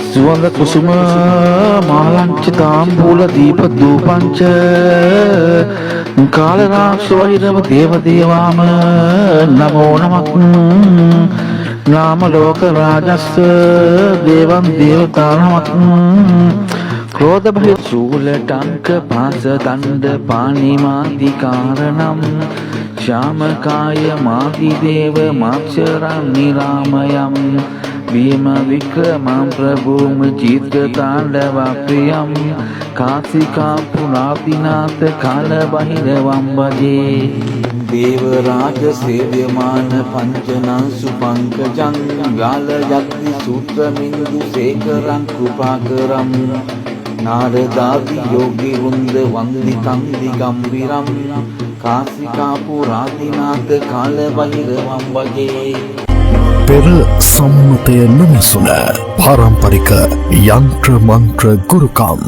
සුවඳ කුසුම මාලංච තාම්බූල දීප දූපංච කාලරාක්ෂ වෛරව දේව දේවාම නමෝ නමක් නාම ලෝක රාජස්ස දේවං දේවතා නමක් ක්‍රෝධ භය චූල ටංක පාස දණ්ඩ පාණිමාදි කාරණම් ශ්‍යාමකාය මාදි දේව මාක්ෂරං නිරාමයම් भीम विक्रमं प्रभुम चित्त तांडव प्रियं काशिका पुरापिनाथ काल बहिरवं भजे देवराज सेव्यमान पंचनं सुपंकजं व्याल यज्ञ सूत्र मिंदु शेखरं कृपाकरं नारदादि योगी वृंद वंदितं दिगंबरं काशिका पुरापिनाथ काल बहिरवं भजे පෙර සම්මතය නොමසුන පාරම්පරික යන්ත්‍ර මන්ත්‍ර ගුරුකම්